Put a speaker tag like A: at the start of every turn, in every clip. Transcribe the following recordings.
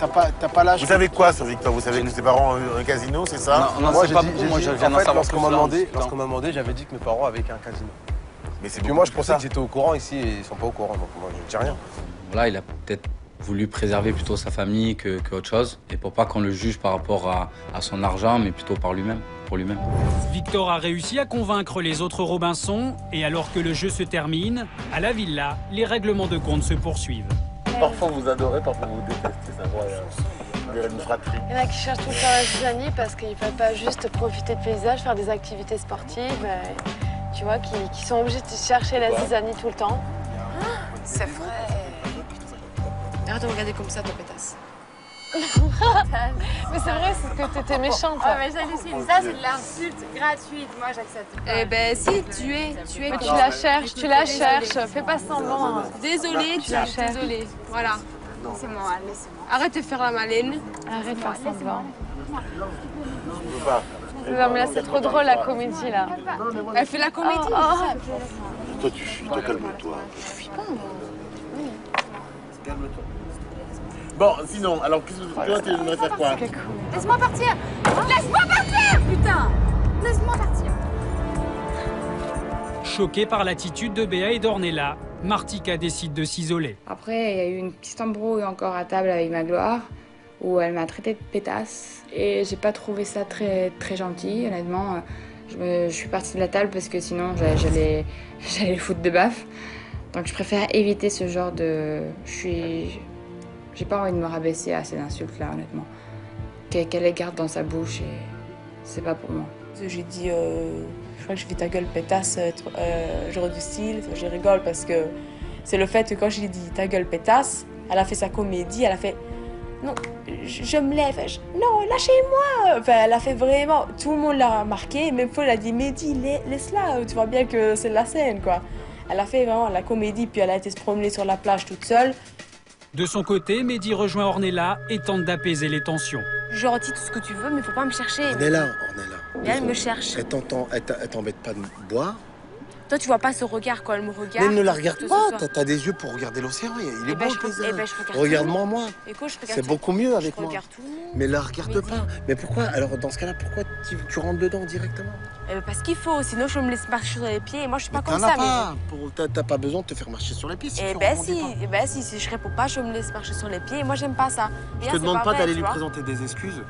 A: t'as pas l'âge.
B: Vous savez quoi sur Victor? Vous savez que ses parents ont un casino, c'est ça?
C: Non,
A: Moi,
C: c'est pas beaucoup. Moi, je viens d'en savoir
A: lorsqu'on
C: plus
A: m'a
C: là,
A: demandé,
C: discutant.
A: j'avais dit que mes parents avaient un casino.
B: Mais c'est
A: Puis
B: beaucoup
A: moi, je
B: plus
A: pensais
B: ça.
A: que j'étais au courant ici et ils sont pas au courant, donc moi, je dis rien.
C: Voilà, il a peut-être voulu préserver plutôt sa famille que autre chose, et pour pas qu'on le juge par rapport à son argent, mais plutôt par lui-même, pour lui-même.
D: Victor a réussi à convaincre les autres Robinson, et alors que le jeu se termine, à la villa, les règlements de compte se poursuivent.
B: Parfois vous adorez, parfois vous détestez, c'est incroyable. On dirait une fratrie.
E: Il y en a qui cherchent tout le temps la zizanie parce qu'ils ne peuvent pas juste profiter de paysage, faire des activités sportives, tu vois, qui sont obligés de chercher la zizanie tout le temps.
F: C'est vrai. Arrête de me regarder comme ça, toi, pétasse.
E: Mais c'est vrai, c'est que t'étais méchante.
G: Oh, mais j'hallucine. Ça, c'est de l'insulte gratuite. Moi, j'accepte pas.
F: Eh ben, si, tu es.
E: Mais tu la cherches, fais pas semblant.
F: Désolée,
E: tu la cherches.
F: Désolée. Voilà.
G: Laissez-moi, laissez-moi.
F: Arrête de faire la malène.
E: Arrête de faire semblant.
B: Je peux pas.
E: Non, mais là, c'est trop drôle, la comédie, là.
F: Elle fait la comédie.
B: Toi tu fuis, toi calme-toi. Calme-toi. Bon, sinon, alors qu'est-ce que toi tu aimerais faire quoi?
G: Laisse-moi partir. Laisse-moi partir, putain. Laisse-moi partir.
D: Choquée par l'attitude de Béa et d'Ornella, Martika décide de s'isoler.
H: Après, il y a eu une petite embrouille encore à table avec Magloire, où elle m'a traité de pétasse. Et j'ai pas trouvé ça très gentil, honnêtement. Je suis partie de la table parce que sinon, j'allais le foutre de baffe. Donc je préfère éviter ce genre de... J'ai pas envie de me rabaisser à ces insultes-là, honnêtement. Qu'elle les garde dans sa bouche et c'est pas pour moi.
F: J'ai dit, je crois que je fais ta gueule pétasse, genre du style. Je rigole parce que c'est le fait que quand je lui ai dit ta gueule pétasse, elle a fait sa comédie, elle a fait non, je me lève, non, lâchez-moi. Enfin, elle a fait vraiment, tout le monde l'a remarqué, même fois elle a dit Mehdi, laisse-la, tu vois bien que c'est la scène, quoi. Elle a fait vraiment la comédie, puis elle a été se promener sur la plage toute seule.
D: De son côté, Mehdi rejoint Ornella et tente d'apaiser les tensions.
F: Genre, dis tout ce que tu veux, mais faut pas me chercher.
I: Ornella.
F: Et elle me cherche.
I: Elle t'embête pas de boire.
F: Toi, tu vois pas ce regard quand elle me regarde.
I: Mais ne la regarde pas, t'as des yeux pour regarder l'océan, il est beau le paysage. Regarde-moi, moi. C'est beaucoup mieux avec moi. Mais la regarde pas. Mais pourquoi, alors dans ce cas-là, pourquoi tu rentres dedans directement?
F: Parce qu'il faut, sinon je me laisse marcher sur les pieds et moi je suis pas comme ça.
I: T'as pas besoin de te faire marcher sur les pieds.
F: Si je réponds pas, je me laisse marcher sur les pieds et moi j'aime pas ça.
I: Je te demande pas d'aller lui présenter des excuses.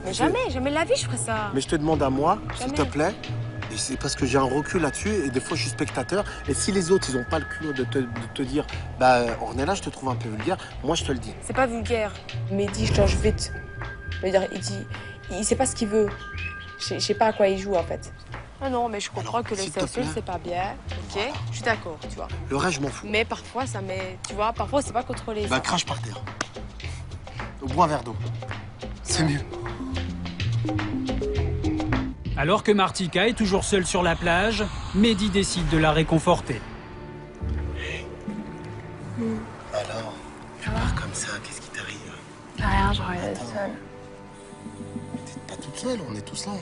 F: Mais jamais la vie je ferais ça.
I: Mais je te demande à moi, s'il te plaît. Et c'est parce que j'ai un recul là-dessus et des fois je suis spectateur. Et si les autres, ils ont pas le culot de te dire bah Ornella, je te trouve un peu vulgaire, moi je te le dis.
F: C'est pas vulgaire. Mehdi, je change vite. Il sait pas ce qu'il veut. Je sais pas à quoi il joue en fait. Ah non, mais je comprends que les insultes c'est pas bien. Ok, je suis d'accord, tu vois.
I: Le reste, je m'en fous.
F: Mais parfois ça met. Tu vois, parfois c'est pas contrôlé.
I: Bah crache par terre. Bois un verre d'eau. C'est mieux.
D: Alors que Martika est toujours seule sur la plage, Mehdi décide de la réconforter.
I: Alors, tu pars comme ça, qu'est-ce qui t'arrive?
E: Rien, je reviens seule.
I: T'es pas toute seule, on est tous là.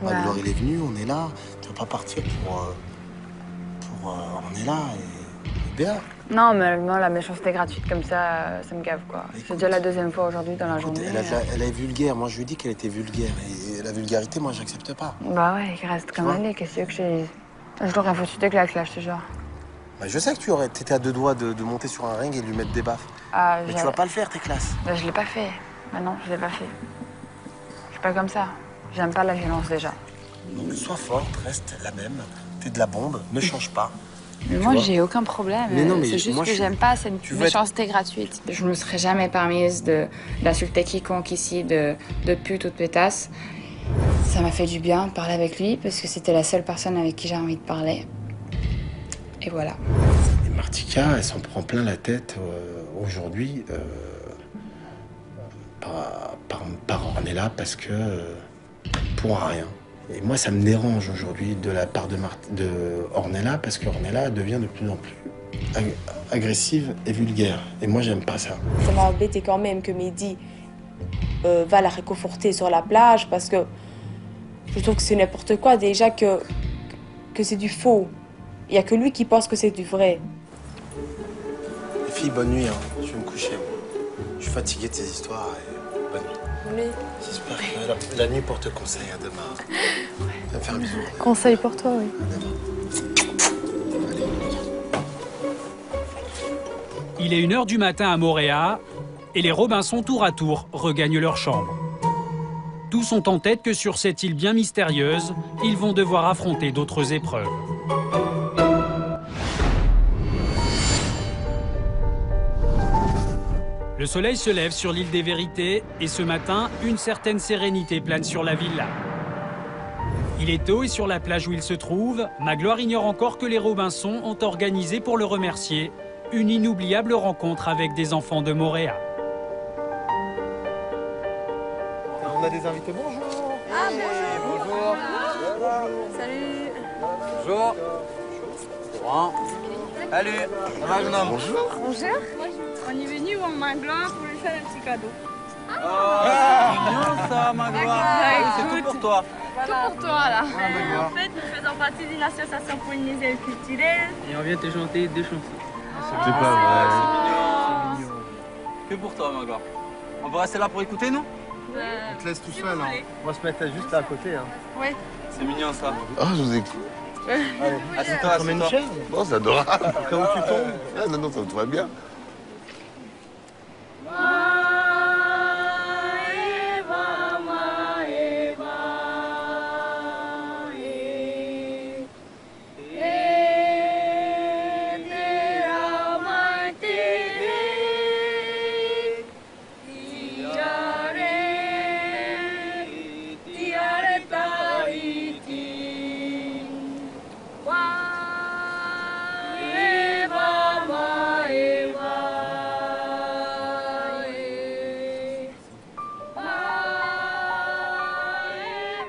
E: Ouais.
I: Magloire, il est venu, on est là. Tu vas pas partir pour on est là et Béa.
H: Non, mais moi, la méchanceté gratuite comme ça, ça me gave, quoi. C'est déjà la deuxième fois aujourd'hui dans la journée.
I: Elle est vulgaire. Moi, je lui ai dit qu'elle était vulgaire. Et la vulgarité, moi, j'accepte pas.
H: Bah ouais, il reste comme elle est. Qu'est-ce que je l'aurais foutu de claque, là, je te jure.
I: Bah, je sais que t'étais à deux doigts de monter sur un ring et de lui mettre des baffes. Mais tu vas pas le faire, tes classes.
H: Bah, je l'ai pas fait. Bah non, je l'ai pas fait. Je suis pas comme ça. J'aime pas la violence, déjà.
I: Donc, sois forte, reste la même. T'es de la bombe, ne change pas.
H: Mais moi, j'ai aucun problème. C'est juste
I: moi,
H: que j'aime pas cette méchanceté gratuite. Je me serais jamais permise d'insulter quiconque ici, de pute ou de pétasse. Ça m'a fait du bien de parler avec lui parce que c'était la seule personne avec qui j'ai envie de parler. Et voilà.
I: Et Martika, elle s'en prend plein la tête aujourd'hui par Ornella parce que pour rien. Et moi, ça me dérange aujourd'hui de la part de Ornella parce que Ornella devient de plus en plus agressive et vulgaire. Et moi, j'aime pas ça.
F: Ça m'a embêté quand même que Mehdi va la réconforter sur la plage parce que je trouve que c'est n'importe quoi. Déjà que c'est du faux. Il n'y a que lui qui pense que c'est du vrai.
I: Les filles, bonne nuit. Hein. Je vais me coucher. Je suis fatigué de ces histoires. Et bonne nuit.
E: Oui.
I: J'espère que la nuit porte conseil. À demain. Ça me faire un bisou.
E: Conseil pour toi, oui.
D: Il est 1h du matin à Mooréa et les Robinson tour à tour regagnent leur chambre. Tous ont en tête que sur cette île bien mystérieuse, ils vont devoir affronter d'autres épreuves. Le soleil se lève sur l'île des Vérités et ce matin, une certaine sérénité plane sur la villa. Il est tôt et sur la plage où il se trouve, Magloire ignore encore que les Robinson ont organisé pour le remercier une inoubliable rencontre avec des enfants de Mooréa.
A: On a des invités, bonjour.
E: Ah, bonjour.
A: Bonjour.
E: Salut.
C: Bonjour. Bon. Salut. Ça va, jeune homme?
A: Bonjour.
E: Bonjour.
G: On est venu en Magloire pour lui faire un petit cadeau.
C: C'est mignon ça, Magloire. C'est tout pour toi.
G: Tout pour toi là. En fait, nous faisons partie d'une association polynésienne culturelle.
J: Et on vient te chanter 2 chansons.
A: C'est pas
C: C'est mignon. Que pour toi, Magloire. On va rester là pour écouter, non?
A: On te laisse tout seul. Hein. On va se mettre juste là à côté. Hein.
G: Ouais.
C: C'est mignon ça.
B: Ah, je vous écoute.
C: Assieds-toi, assieds-toi.
B: Bon, c'est adorable.
A: Après où tu tombes?
B: Ah, non, non, ça te va bien.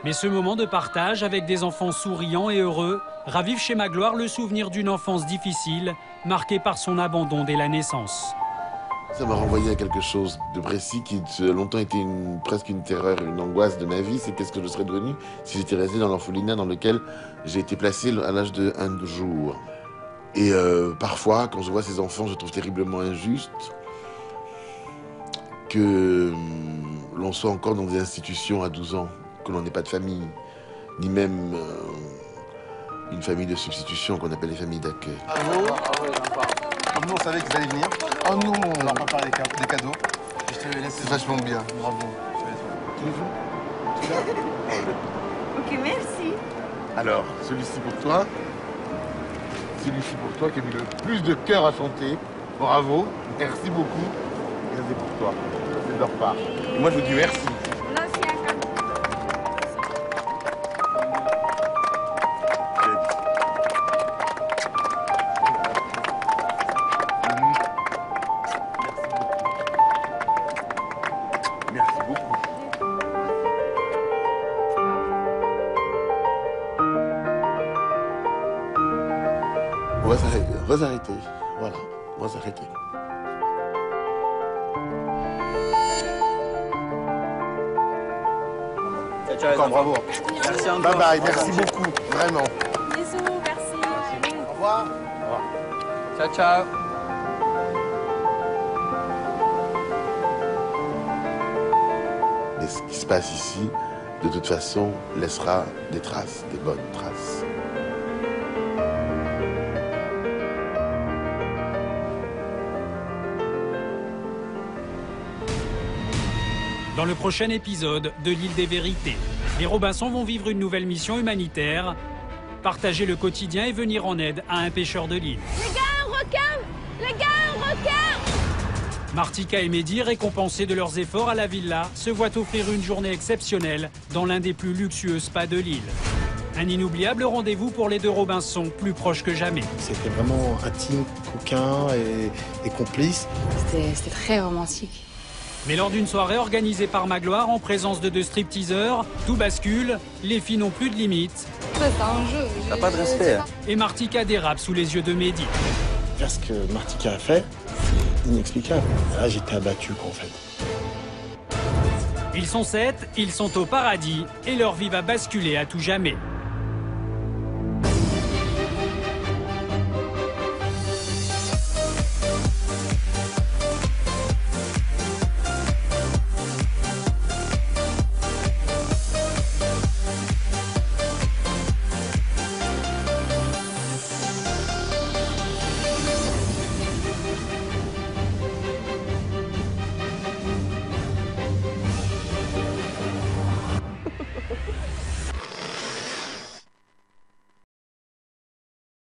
D: Mais ce moment de partage avec des enfants souriants et heureux ravive chez Magloire le souvenir d'une enfance difficile, marquée par son abandon dès la naissance.
B: Ça m'a renvoyé à quelque chose de précis qui a longtemps été presque une terreur, une angoisse de ma vie. C'est qu'est-ce que je serais devenu si j'étais resté dans l'orphelinat dans lequel j'ai été placé à l'âge de 1 jour. Et parfois, quand je vois ces enfants, je trouve terriblement injuste que l'on soit encore dans des institutions à 12 ans, que l'on n'ait pas de famille, ni même une famille de substitution qu'on appelle les familles d'accueil.
A: Comme nous, on savait qu'ils allaient venir.
B: Oh non,
A: On leur prépare des cadeaux. Et je te laisse.
B: c'est vachement bien.
A: Bravo.
G: Ok, merci.
B: Alors, celui-ci pour toi. Celui-ci pour toi qui a mis le plus de cœur à chanter. Bravo, merci beaucoup. Et ça, c'est pour toi. C'est de leur part. Et moi, je vous dis merci.
G: Là, c'est un cadeau.
B: Merci beaucoup. On va s'arrêter. Voilà, on va s'arrêter.
A: Encore bravo.
C: Merci encore.
B: Bye bye, merci beaucoup, vraiment.
G: Bisous, merci.
A: Au revoir.
C: Ciao, ciao.
B: Et ce qui se passe ici, de toute façon, laissera des traces, des bonnes traces.
D: Dans le prochain épisode de l'île des Vérités, les Robinson vont vivre une nouvelle mission humanitaire, partager le quotidien et venir en aide à un pêcheur de l'île.
G: Les gars, un requin! Les gars, un requin!
D: Martika et Mehdi, récompensés de leurs efforts à la villa, se voient offrir une journée exceptionnelle dans l'un des plus luxueux spas de l'île. Un inoubliable rendez-vous pour les 2 Robinson, plus proches que jamais.
I: C'était vraiment intime, coquin et complice.
H: C'était très romantique.
D: Mais lors d'une soirée organisée par Magloire en présence de 2 stripteaseurs, tout bascule, les filles n'ont plus de limites.
H: C'est un jeu.
C: T'as pas de respect.
D: Et Martika dérape sous les yeux de Mehdi.
I: Faire ce que Martika a fait, c'est inexplicable. Là, j'étais abattu, en fait.
D: Ils sont 7, ils sont au paradis et leur vie va basculer à tout jamais.